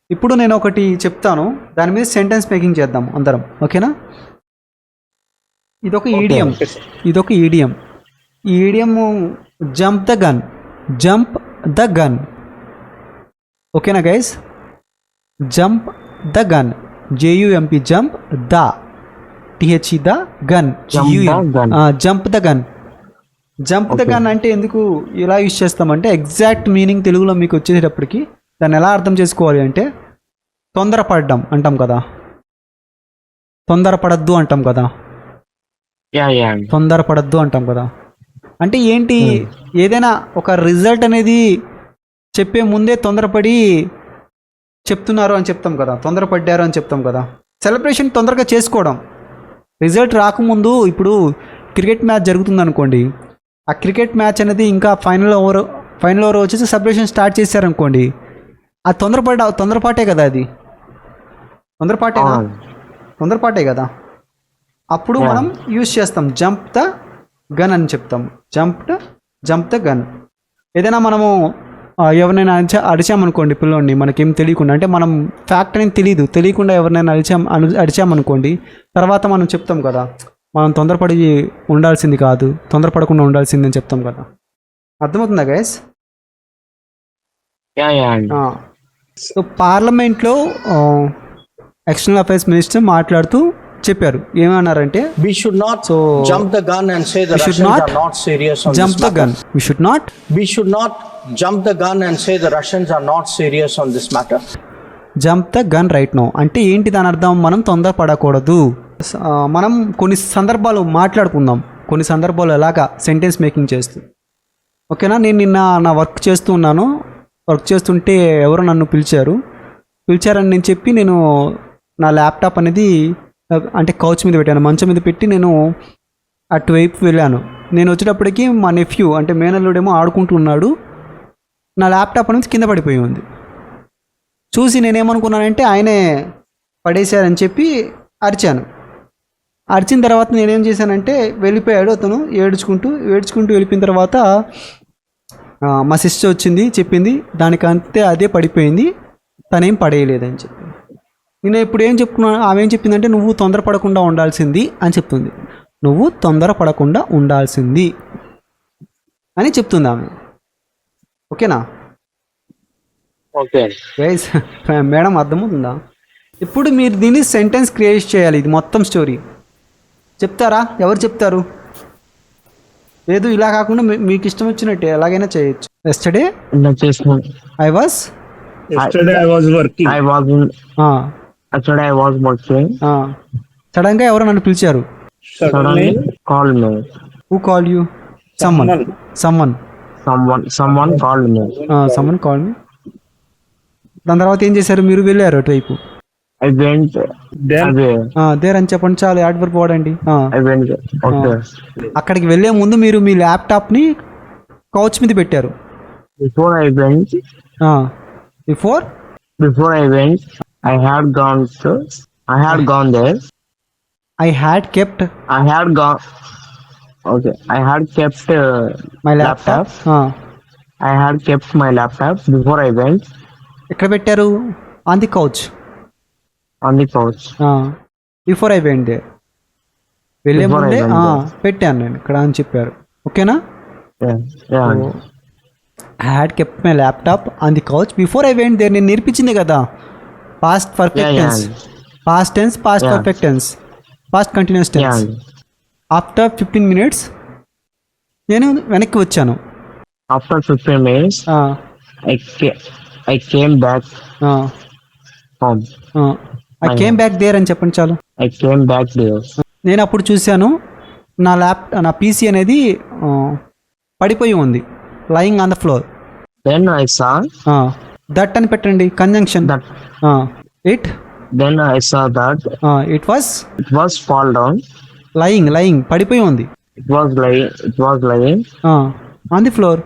ఇప్పుడు నేను ఒకటి చెప్తాను, దాని మీద సెంటెన్స్ మేకింగ్ చేద్దాం అందరం, ఓకేనా? ఇదొక ఈడియం, ఇదొక ఈడియం. ఈ idiom jump the gun, jump the gun. ఓకేనా guys? Jump the gun, J U M P, jump the T H E the gun, jump the gun. Jump the gun అంటే ఎందుకు ఇలా యూజ్ చేస్తామంటే, ఎగ్జాక్ట్ మీనింగ్ తెలుగులో మీకు వచ్చేటప్పటికి దాన్ని ఎలా అర్థం చేసుకోవాలి అంటే, తొందరపడడం అంటాం కదా, తొందరపడద్దు అంటాం కదా, తొందరపడద్దు అంటాం కదా. అంటే ఏంటి, ఏదైనా ఒక రిజల్ట్ అనేది చెప్పే ముందే తొందరపడి చెప్తున్నారు అని చెప్తాం కదా, తొందరపడ్డారు అని చెప్తాం కదా. సెలబ్రేషన్ తొందరగా చేసుకోవడం, రిజల్ట్ రాకముందు. ఇప్పుడు క్రికెట్ మ్యాచ్ జరుగుతుంది అనుకోండి, ఆ క్రికెట్ మ్యాచ్ అనేది ఇంకా ఫైనల్ ఓవర్ వచ్చేసి సెలబ్రేషన్ స్టార్ట్ చేశారనుకోండి, అది తొందరపాటే కదా, అది తొందరపాటే కదా. అప్పుడు మనం యూజ్ చేస్తాం జంప్ ద గన్ అని చెప్తాం, జంప్ ద గన్. ఏదైనా మనము ఎవరినైనా అడిచామనుకోండి పిల్లోడిని, మనకేం తెలియకుండా, అంటే మనం ఫ్యాక్ట్ అనేది తెలియకుండా ఎవరినైనా అడిచామనుకోండి, తర్వాత మనం చెప్తాం కదా, మనం తొందరపడి ఉండాల్సింది కాదు, తొందరపడకుండా ఉండాల్సింది అని చెప్తాం కదా. అర్థమవుతుందా గైస్? సో పార్లమెంట్లో ఎక్స్టర్నల్ అఫైర్స్ మినిస్టర్ మాట్లాడుతూ చెప్పారు, ఏమన్నారంటే, we should not jump the gun and say the Russians are not serious on jump this the gun. matter. We should not jump the gun and say the Russians are not serious on this matter. Jump the gun right now అంటే ఏంటి దాని అర్థం? మనం తొందరపడకూడదు. మనం కొన్ని సందర్భాలు మాట్లాడుకుందాం, కొన్ని సందర్భాలు ఎలాగా సెంటెన్స్ మేకింగ్ చేస్తూ, ఓకేనా? నేను నిన్న నా వర్క్ చేస్తుంటే ఎవరో నన్ను పిలిచారని నేను చెప్పి, నేను నా ల్యాప్టాప్ అనేది అంటే కౌచ్ మీద పెట్టాను, మంచం మీద పెట్టి నేను అటువైపు వెళ్ళాను. నేను వచ్చేటప్పటికి మా నెఫ్యూ అంటే మేనల్లుడేమో ఆడుకుంటూ ఉన్నాడు, నా ల్యాప్టాప్ అనేది కింద పడిపోయి ఉంది. చూసి నేనేమనుకున్నానంటే ఆయనే పడేశారని చెప్పి అరిచిన తర్వాత నేనేం చేశానంటే, వెళ్ళిపోయాడు అతను ఏడ్చుకుంటూ వెళ్ళిపోయిన తర్వాత మా సిస్టర్ వచ్చింది, చెప్పింది దానికంతే అదే పడిపోయింది, తనేం పడేయలేదని చెప్పి. నేను ఇప్పుడు ఏం చెప్పుకున్నాను, ఆమె ఏం చెప్పిందంటే, నువ్వు తొందరపడకుండా ఉండాల్సింది అని చెప్తుంది, నువ్వు తొందరపడకుండా ఉండాల్సింది అని చెప్తుంది ఆమె. ఓకేనా గైస్? మేడం అర్థమవుతుందా? ఇప్పుడు మీరు దీన్ని సెంటెన్స్ క్రియేట్ చేయాలి, ఇది మొత్తం స్టోరీ. చెప్తారా? ఎవరు చెప్తారు? లేదు ఇలా కాకుండా మీకు ఇష్టం వచ్చినట్టే ఎలాగైనా చేయొచ్చు. Yesterday I was working. Sudden గా ఎవరో నన్ను పిలిచారు. Suddenly called me. Who called you? Someone called me. Someone called me. దాని తర్వాత ఏం చేశారు? మీరు వెళ్ళారు అటువైపు. I went దేర్ అని చెప్పండి చాలు, యాడ్వర్బ్ వాడండి. I went. Okay. అక్కడికి వెళ్ళే ముందు మీరు మీ ల్యాప్టాప్ ని కౌచ్ మీద పెట్టారు. Before I went, I had gone there. I had kept my laptop. I had kept my laptop before I went. ఎక్కడ పెట్టారు? On the couch. Before I went there, వెళ్ళే ముందే పెట్టాను నేను ఇక్కడ అని చెప్పారు. ఓకేనా? I had kept my laptop on the couch before I went there. నేను నేర్పించింది కదా, past perfect tense, past tense, past perfect tense, past continuous tense. After 15 minutes నేను వెనక్కి వచ్చాను. After 15 minutes, I came back home. I came back there అని చెప్పండి చాలు. I came back there. నేను అప్పుడు చూశాను నా పీసీ అనేది పడిపోయి ఉంది, lying on the floor. Then I saw that అని పెట్టండి, conjunction. It Then I saw that it was fall down. lying పడిపోయి ఉంది. It was lying on the floor.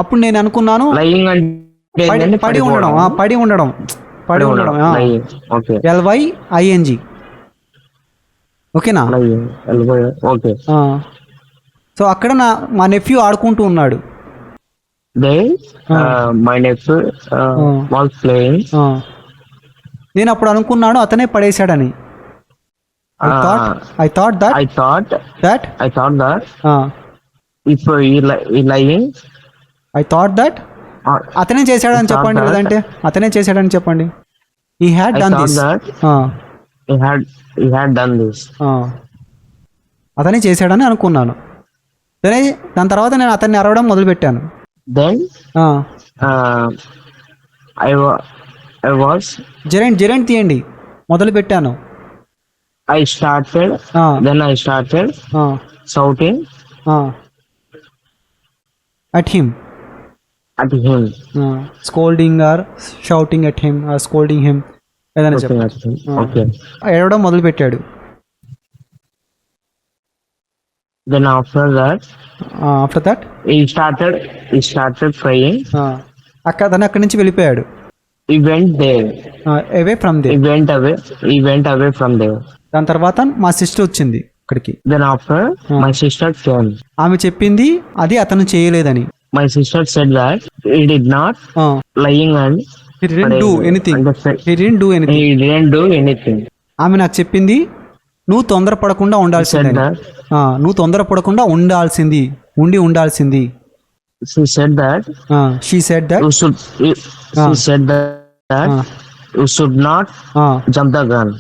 అప్పుడు నేను అనుకున్నాను, lying అంటే పడి ఉండడం. Okay. LYING. ఓకేనా? Okay. సో అక్కడ మా నెఫ్యూ ఆడుకుంటూ ఉన్నాడు. Then my nephew was playing. నేను అప్పుడు అనుకున్నాను అతనే పడేశాడని. I thought that I thought that if he lying, I thought that uh, అతనే చేశాడని I thought చెప్పండి, that- లేదంటే అతనే చేశాడని చెప్పండి. ఈ had I done thought this. that he had done this. అతనే చేశాడని అనుకున్నాను. సరే, దాని తర్వాత నేను అతన్ని అరవడం మొదలుపెట్టాను. Then I was జెరెంట్ తీయండి, మొదలు పెట్టాను. I started. Then I started shouting at him, at him. Scolding or shouting at him or scolding him, ఏదైనా Shouting చెప్పండి. at him. Okay. ఏడవడం మొదలు పెట్టాడు. Then after that, after that he started crying. తను అక్కడి నుంచి వెళ్ళిపోయాడు. He went there. Away from they. He went away from there. దాని తర్వాత మా సిస్టర్ వచ్చింది అక్కడికి. Then after, my sister came. ఆమె చెప్పింది అది అతను చేయలేదని. My sister said that he did not lying and He didn't do anything. He didn't do anything. he didn't do anything. ఆమె నాకు చెప్పింది నువ్వు తొందరపడకుండా He said ఉండాల్సింది. that. నువ్వు తొందరపడకుండా ఉండాల్సింది. She said that. She said that. She said that you should not jump the gun.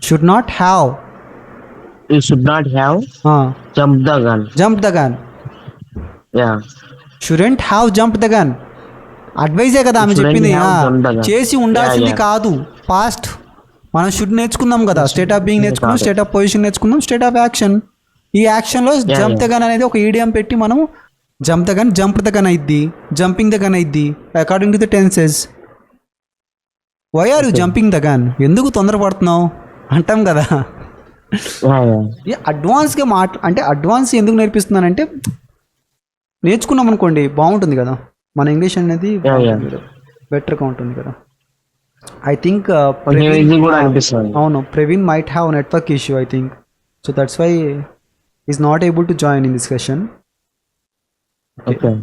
Should not have You should not have jumped the gun. Jump the gun. Yeah. Shouldn't have jump the gun. అడ్వైజే కదా ఆమె Shouldn't చెప్పింది. have jumped the gun. చేసి ఉండాల్సింది Yeah. కాదు. Past మనం should నేర్చుకున్నాం కదా. స్టేట్ ఆఫ్ బీయింగ్ నేర్చుకున్నాం, స్టేట్ ఆఫ్ పొజిషన్ నేర్చుకున్నాం, స్టేట్ ఆఫ్ యాక్షన్. ఈ యాక్షన్లో జంప్ ద గన్ అనేది ఒక ఈడియం పెట్టి మనం jump the gun, jump the gun అయిద్ది, జంపింగ్ ద గన్ అయిద్ది according to the tenses. Why are you jumping the gun? ఎందుకు తొందరపడుతున్నావు అంటాం కదా. Yeah. అడ్వాన్స్గా అంటే అడ్వాన్స్ ఎందుకు నేర్పిస్తున్నానంటే నేర్చుకున్నాం అనుకోండి బాగుంటుంది కదా, మన ఇంగ్లీష్ అనేది బెటర్గా ఉంటుంది కదా. ఐ థింక్ Easy కూడా అనిపిస్తుంది. అవును, Praveen might have network issue I think. So that's why is not able to join in this session. Okay.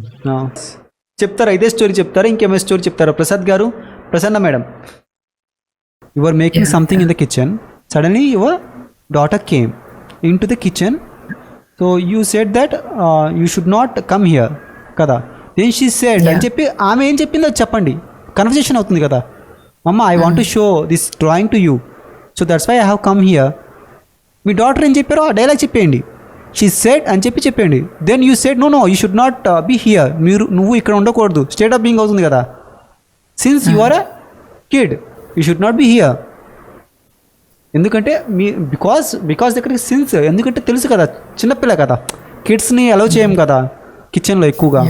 చెప్తారా? ఇదే స్టోరీ చెప్తారా, ఇంకేమైనా స్టోరీ చెప్తారా? ప్రసాద్ గారు, Prasanna madam, you are making something in the kitchen. Suddenly your daughter came in to the kitchen. So you said that you should not come here కదా. Then she said అని చెప్పి ఆమె ఏం చెప్పిందో చెప్పండి, కన్వర్సేషన్ అవుతుంది కదా. Mamma, I want to show this drawing to you, so that's why I have come here. మీ డాటర్ ఏం చెప్పారో ఆ డైలాగ్ చెప్పేయండి. షీ సెడ్ అని చెప్పండి. Then you said no you should not be here. నువ్వు ఇక్కడ ఉండకూడదు, స్టేట్ ఆఫ్ బీయింగ్ అవుతుంది కదా. Since you are a kid you should not be here. ఎందుకంటే బికాస్ దగ్గరికి సిన్స్, ఎందుకంటే తెలుసు కదా చిన్నపిల్ల కదా, కిడ్స్ని అలౌ చేయం కదా కిచెన్లో ఎక్కువగా.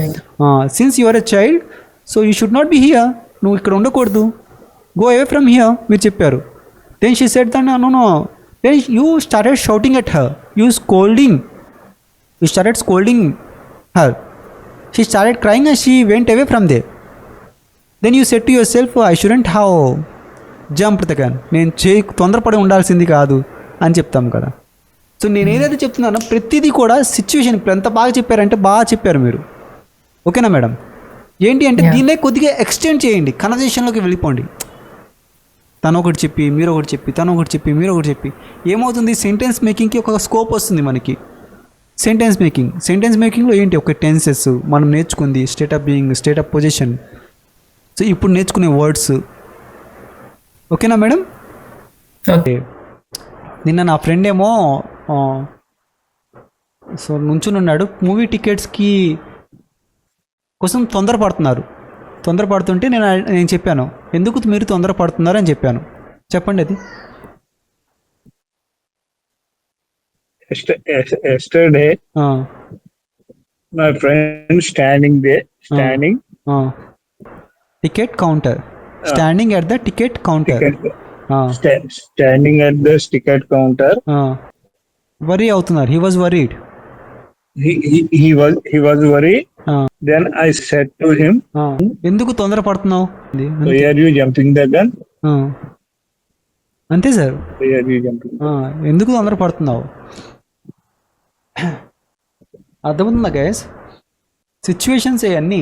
Since you are a child, so you should not be here. నువ్వు ఇక్కడ ఉండకూడదు, గో అవే ఫ్రమ్ హియర్ మీరు చెప్పారు. Then she said that no. Then you started shouting at her. You started scolding her. She started crying and she went away from there. Then you said to yourself, I shouldn't have jumped the gun. నేను తొందరపడి ఉండాల్సింది కాదు అని చెప్తాం కదా. So నేను ఏదైతే చెప్తున్నానో ప్రతిదీ కూడా సిచ్యువేషన్. ఇప్పుడు ఎంత బాగా చెప్పారంటే బాగా చెప్పారు మీరు. ఓకేనా మేడం? ఏంటి అంటే దీన్నే కొద్దిగా ఎక్స్టెండ్ చేయండి, కన్వర్జేషన్లోకి వెళ్ళిపోండి. తను ఒకటి చెప్పి మీరు ఒకటి చెప్పి, తను ఒకటి చెప్పి మీరు ఒకటి చెప్పి, ఏమవుతుంది, సెంటెన్స్ మేకింగ్కి ఒక స్కోప్ వస్తుంది మనకి. సెంటెన్స్ మేకింగ్లో ఏంటి, ఒక టెన్సెస్ మనం నేర్చుకుంది, state of being, state of position. So ఇప్పుడు నేర్చుకునే వర్డ్స్. ఓకేనా మేడం? ఓకే. నిన్న నా ఫ్రెండ్ ఏమో సో నుంచునున్నాడు, మూవీ టికెట్స్కి కోసం తొందరపడుతుంటే నేను చెప్పాను, ఎందుకు మీరు తొందరపడుతున్నారు అని చెప్పాను. చెప్పండి అది. Yesterday, my friend standing ticket counter, standing at the ticket counter. Standing at the ticket counter. Worry అవుతున్నారు. He was worried. He was worried. Then I said to him, ఎందుకు తొందరపడుతున్నావు? why are you jumping the gun? అంతే sir. Why are you jumping? ఎందుకు తొందరపడుతున్నావు? అర్థమవుతుందా guys? Situations అవన్నీ.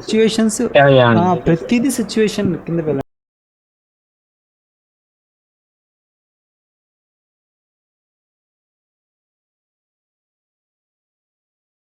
Situations Yeah, yeah. ప్రతిదీ situation కింద వెళ్ళండి.